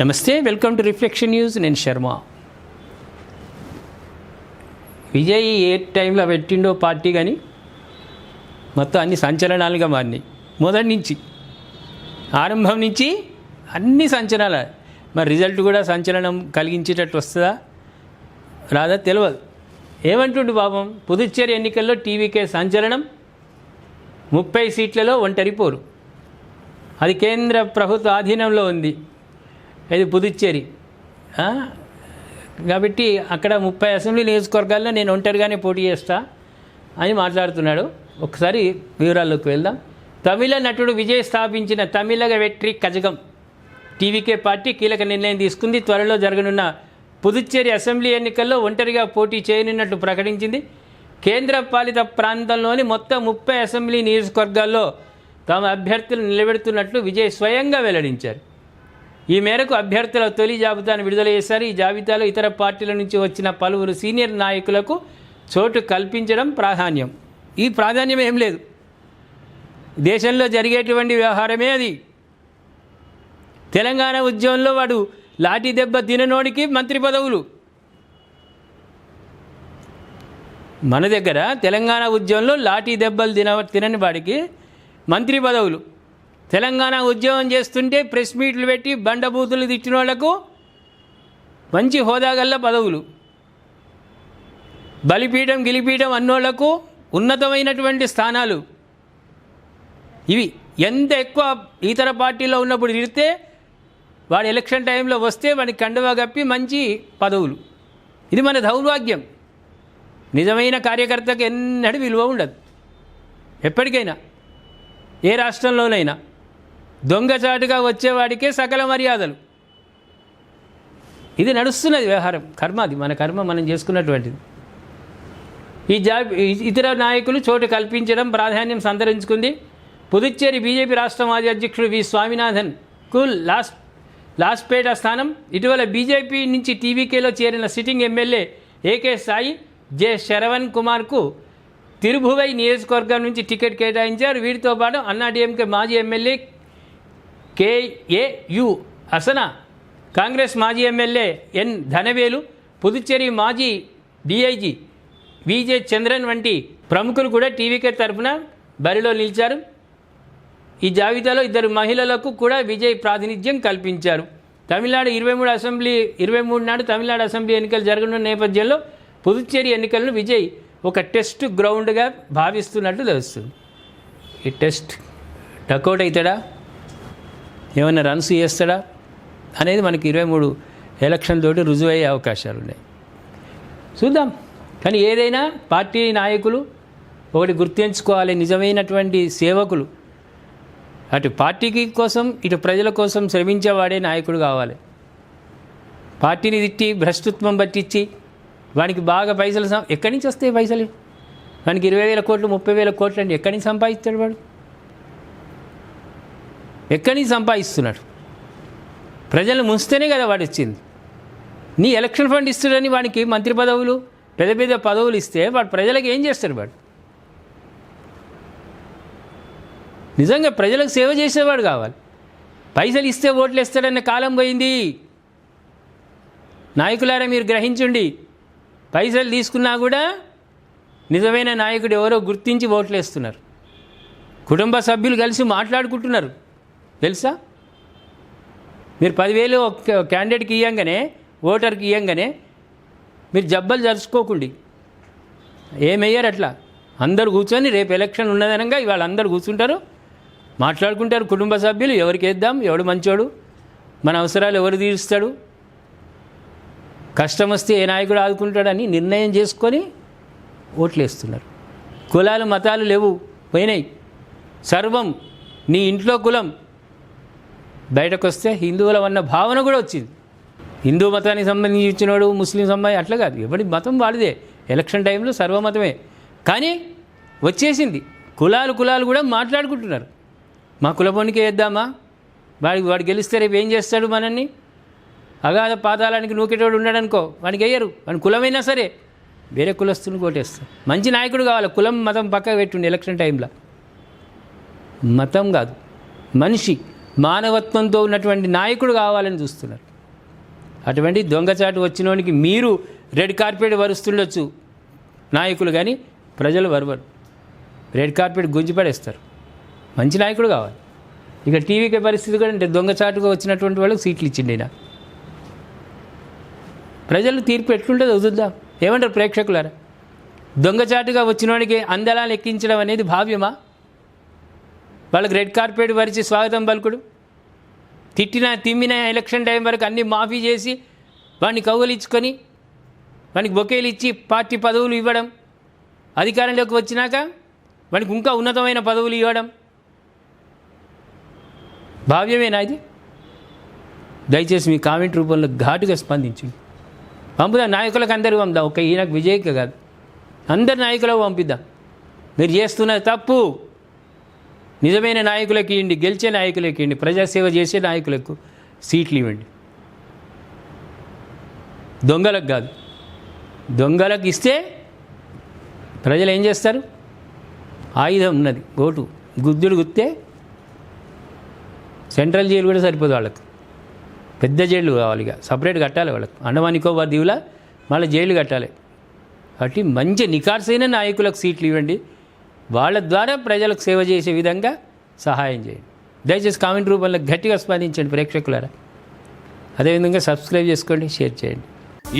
నమస్తే, welcome to reflection news. నేను శర్మ. విజయ్ ఏ టైంలో పెట్టిండో పార్టీ కానీ మొత్తం అన్ని సంచలనాలుగా మారినాయి. మొదటి నుంచి ఆరంభం నుంచి అన్ని సంచలనాలు. మరి రిజల్ట్ కూడా సంచలనం కలిగించేటట్టు వస్తుందా రాదా తెలియదు. ఏమంటుండు పాపం, పుదుచ్చేరి ఎన్నికల్లో టీవీకే సంచలనం, 30 సీట్లలో ఒంటరి పోరు. అది కేంద్ర ప్రభుత్వ ఆధీనంలో ఉంది, ఇది పుదుచ్చేరి. కాబట్టి అక్కడ 30 అసెంబ్లీ నియోజకవర్గాల్లో నేను ఒంటరిగానే పోటీ చేస్తా అని మాట్లాడుతున్నాడు. ఒకసారి వివరాల్లోకి వెళ్దాం. తమిళ నటుడు విజయ్ స్థాపించిన తమిళగ వెట్రి కజగం టీవీకే పార్టీ కీలక నిర్ణయం తీసుకుంది. త్వరలో జరగనున్న పుదుచ్చేరి అసెంబ్లీ ఎన్నికల్లో ఒంటరిగా పోటీ చేయనున్నట్లు ప్రకటించింది. కేంద్ర పాలిత ప్రాంతంలోని మొత్తం 30 అసెంబ్లీ నియోజకవర్గాల్లో తమ అభ్యర్థులు నిలబెడుతున్నట్లు విజయ్ స్వయంగా వెల్లడించారు. ఈ మేరకు అభ్యర్థుల తొలి జాబితాను విడుదల చేశారు. ఈ జాబితాలో ఇతర పార్టీల నుంచి వచ్చిన పలువురు సీనియర్ నాయకులకు చోటు కల్పించడం ప్రాధాన్యం. ఈ ప్రాధాన్యం ఏం లేదు, దేశంలో జరిగేటువంటి వ్యవహారమే అది. తెలంగాణ ఉద్యమంలో వాడు లాఠీ దెబ్బ తిననోడికి మంత్రి పదవులు. మన దగ్గర తెలంగాణ ఉద్యమంలో లాఠీ దెబ్బలు తినని వాడికి మంత్రి పదవులు. తెలంగాణ ఉద్యమం చేస్తుంటే ప్రెస్ మీట్లు పెట్టి బండబూతులు తిట్టిన వాళ్లకు మంచి హోదాగల్ల పదవులు. బలిపీఠం గిలిపీఠం అన్నోళ్లకు ఉన్నతమైనటువంటి స్థానాలు. ఇవి ఎంత ఎక్కువ ఇతర పార్టీలో ఉన్నప్పుడు తిడితే వాడు ఎలక్షన్ టైంలో వస్తే వాడికి కండువా కప్పి మంచి పదవులు. ఇది మన దౌర్భాగ్యం. నిజమైన కార్యకర్తకు ఎన్నడూ విలువ ఉండదు. ఎప్పటికైనా ఏ రాష్ట్రంలోనైనా దొంగచాటుగా వచ్చేవాడికే సకల మర్యాదలు. ఇది నడుస్తున్నది వ్యవహారం. కర్మ అది, మన కర్మ మనం చేసుకున్నటువంటిది. ఇతర నాయకులు చోటు కల్పించడం ప్రాధాన్యం సంతరించుకుంది. పుదుచ్చేరి బీజేపీ రాష్ట్ర మాజీ అధ్యక్షుడు వి స్వామినాథన్కు లాస్పేట స్థానం. ఇటీవల బీజేపీ నుంచి టీవీకేలో చేరిన sitting MLA AK Sai J Saravan కుమార్కు తిరుభువై నియోజకవర్గం నుంచి టికెట్ కేటాయించారు. వీరితో పాటు అన్నాడీఎంకే మాజీ ఎమ్మెల్యే కేఏయు అసన, కాంగ్రెస్ మాజీ ఎమ్మెల్యే ఎన్ ధనవేలు, పుదుచ్చేరి మాజీ డీఐజీ విజే చంద్రన్ వంటి ప్రముఖులు కూడా టీవీకే తరఫున బరిలో నిలిచారు. ఈ జాబితాలో 2 మహిళలకు కూడా విజయ్ ప్రాతినిధ్యం కల్పించారు. తమిళనాడు 23 నాడు తమిళనాడు అసెంబ్లీ ఎన్నికలు జరగనున్న నేపథ్యంలో పుదుచ్చేరి ఎన్నికలను విజయ్ ఒక టెస్ట్ గ్రౌండ్గా భావిస్తున్నట్టు తెలుస్తుంది. ఈ టెస్ట్ డకౌట్ అవుతాడా, ఏమైనా రన్స్ చేస్తాడా అనేది మనకి 23 ఎలక్షన్ తోటి రుజువయ్యే అవకాశాలు ఉన్నాయి. చూద్దాం. కానీ ఏదైనా పార్టీ నాయకులు ఒకటి గుర్తించుకోవాలి, నిజమైనటువంటి సేవకులు అటు పార్టీకి కోసం ఇటు ప్రజల కోసం శ్రమించేవాడే నాయకుడు కావాలి. పార్టీని తిట్టి భ్రష్టత్వం పట్టించి వానికి బాగా పైసలు ఎక్కడి నుంచి వస్తాయి పైసలు? వానికి 20,000 కోట్లు 30,000 కోట్లు అంటే ఎక్కడి నుంచి సంపాదిస్తాడు వాడు? ఎక్కడి నుంచి సంపాదిస్తున్నాడు? ప్రజలను ముంచితేనే కదా వాడు వచ్చింది. నీ ఎలక్షన్ ఫండ్ ఇస్తాడని వాడికి మంత్రి పదవులు పెద్ద పెద్ద పదవులు ఇస్తే వాడు ప్రజలకు ఏం చేస్తాడు? వాడు నిజంగా ప్రజలకు సేవ చేసేవాడు కావాలి. పైసలు ఇస్తే ఓట్లు వేస్తాడన్న కాలం పోయింది. నాయకులారా మీరు గ్రహించండి. పైసలు తీసుకున్నా కూడా నిజమైన నాయకుడు ఎవరో గుర్తించి ఓట్లు వేస్తున్నారు. కుటుంబ సభ్యులు కలిసి మాట్లాడుకుంటున్నారు తెలుసా? మీరు 10,000 ఒక క్యాండిడేట్కి ఇవ్వంగానే, ఓటర్కి ఇవ్వంగానే మీరు జబ్బలు జరుచుకోకండి. ఏమయ్యారు అట్లా అందరు కూర్చొని రేపు ఎలక్షన్ ఉన్నదనంగా ఇవాళ అందరు కూర్చుంటారు, మాట్లాడుకుంటారు. కుటుంబ సభ్యులు ఎవరికి వేద్దాం, ఎవడు మంచోడు, మన అవసరాలు ఎవరు తీరుస్తాడు, కష్టం వస్తే ఏ నాయకుడు ఆదుకుంటాడని నిర్ణయం చేసుకొని ఓట్లు వేస్తున్నారు. కులాలు మతాలు లేవు, పోయినాయి. సర్వం నీ ఇంట్లో కులం, బయటకు వస్తే హిందువుల అన్న భావన కూడా వచ్చింది. హిందూ మతానికి సంబంధించినవాడు ముస్లిం సంబంధించి అట్లా కాదు, ఎవడి మతం వాడిదే. ఎలక్షన్ టైంలో సర్వమతమే. కానీ వచ్చేసింది కులాలు కూడా మాట్లాడుకుంటున్నారు. మా కులపోనికే వేద్దామా, వాడు గెలిస్తే రేపు ఏం చేస్తాడు మనల్ని, అగాధ పాతాళానికి నూకేటోడు ఉన్నాడనుకో వాడికి వేయరు. వాడి కులమైనా సరే వేరే కులస్తుని కోటేస్తారు. మంచి నాయకుడు కావాలి. కులం మతం పక్కకు పెట్టుండి ఎలక్షన్ టైంలో. మతం కాదు, మనిషి మానవత్వంతో ఉన్నటువంటి నాయకుడు కావాలని చూస్తున్నారు. అటువంటి దొంగచాటు వచ్చినోనికి మీరు రెడ్ కార్పెట్ వరుస్తుండొచ్చు నాయకులు, కానీ ప్రజలు వరవరు. రెడ్ కార్పెట్ గుంజి పడేస్తారు. మంచి నాయకుడు కావాలి. ఇక టీవీకే పరిస్థితి కూడా అంటే దొంగచాటుగా వచ్చినటువంటి వాళ్ళకి సీట్లు ఇచ్చిండి. ప్రజలు తీర్పు ఎట్లుంటుందో వదులుదాం. ఏమంటారు ప్రేక్షకులారా? దొంగచాటుగా వచ్చిన వాడికి అందలాలు ఎక్కించడం అనేది భావ్యమా? వాళ్ళకి రెడ్ కార్పెట్ వరిచి స్వాగతం పలుకుడు, తిమ్మిన ఎలక్షన్ టైం వరకు అన్నీ మాఫీ చేసి వాడిని కౌగులించుకొని వానికి బొకేలు ఇచ్చి పార్టీ పదవులు ఇవ్వడం, అధికారంలోకి వచ్చినాక వానికి ఇంకా ఉన్నతమైన పదవులు ఇవ్వడం భావ్యమేనా ఇది? దయచేసి మీ కామెంట్ రూపంలో ఘాటుగా స్పందించండి. పంపుదాం, నాయకులకు అందరికీ పంపుదాం. ఒక ఈయనకు విజయ్కి కాదు, అందరి నాయకులకు పంపిద్దాం. మీరు చేస్తున్నది తప్పు. నిజమైన నాయకులకి ఇవ్వండి, గెలిచే నాయకులకి ఇవ్వండి, ప్రజాసేవ చేసే నాయకులకు సీట్లు ఇవ్వండి. దొంగలకు కాదు. దొంగలకు ఇస్తే ప్రజలు ఏం చేస్తారు? ఆయుధం ఉన్నది, ఓటు గుద్దుడు గుత్తే సెంట్రల్ జైలు కూడా సరిపోదు వాళ్ళకు, పెద్ద జైలు కావాలి. ఇక సపరేట్ కట్టాలి వాళ్ళకు. అండమాన్ నికోబార్ దీవులా మళ్ళీ జైలు కట్టాలి. కాబట్టి మంచి నికార్సైన నాయకులకు సీట్లు ఇవ్వండి. వాళ్ళ ద్వారా ప్రజలకు సేవ చేసే విధంగా సహాయం చేయండి. దయచేసి కామెంట్ రూపంలో గట్టిగా స్పందించండి ప్రేక్షకులారా. అదేవిధంగా సబ్స్క్రైబ్ చేసుకోండి, షేర్ చేయండి.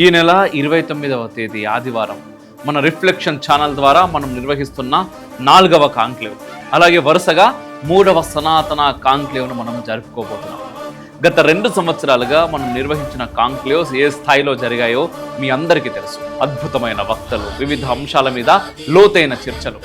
ఈ నెల 29వ తేదీ ఆదివారం మన రిఫ్లెక్షన్ ఛానల్ ద్వారా మనం నిర్వహిస్తున్న 4వ కాంక్లేవ్, అలాగే వరుసగా 3వ సనాతన కాంక్లేవ్ను మనం జరుపుకోబోతున్నాం. గత 2 సంవత్సరాలుగా మనం నిర్వహించిన కాంక్లేవ్స్ ఏ స్థాయిలో జరిగాయో మీ అందరికీ తెలుసు. అద్భుతమైన వక్తలు, వివిధ అంశాల మీద లోతైన చర్చలు,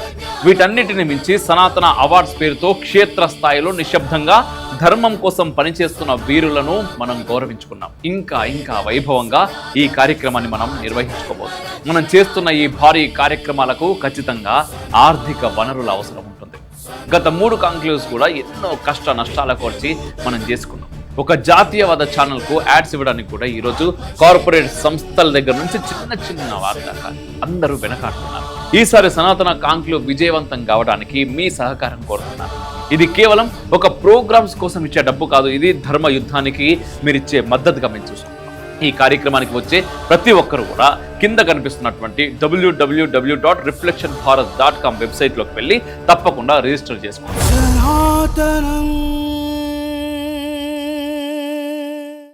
వీటన్నిటిని మించి సనాతన అవార్డ్స్ పేరుతో క్షేత్ర స్థాయిలో నిశ్శబ్దంగా ధర్మం కోసం పనిచేస్తున్న వీరులను మనం గౌరవించుకున్నాం. ఇంకా వైభవంగా ఈ కార్యక్రమాన్ని మనం నిర్వహించుకోబోతున్నాం. మనం చేస్తున్న ఈ భారీ కార్యక్రమాలకు ఖచ్చితంగా ఆర్థిక వనరుల అవసరం ఉంటుంది. గత 3 కాంక్లేవ్స్ కూడా ఎన్నో కష్ట నష్టాలకు వచ్చి మనం చేసుకున్నాం. ఒక జాతీయవాద ఛానల్కు యాడ్స్ ఇవ్వడానికి కూడా ఈరోజు కార్పొరేట్ సంస్థల దగ్గర నుంచి చిన్న వార్త అందరూ వెనకాడుతున్నారు. ఈసారి సనాతన కాంక్లేవ్ విజయవంతం కావడానికి మీ సహకారం కోరుతున్నారు. ఇది కేవలం ఒక ప్రోగ్రామ్స్ కోసం ఇచ్చే డబ్బు కాదు, ఇది ధర్మ యుద్ధానికి మీరు ఇచ్చే మద్దతుగా మేము చూస్తున్నాం. ఈ కార్యక్రమానికి వచ్చే ప్రతి ఒక్కరు కూడా కింద కనిపిస్తున్నటువంటి www.reflectionbharat.com వెబ్సైట్లోకి వెళ్ళి తప్పకుండా రిజిస్టర్ చేసుకోండి.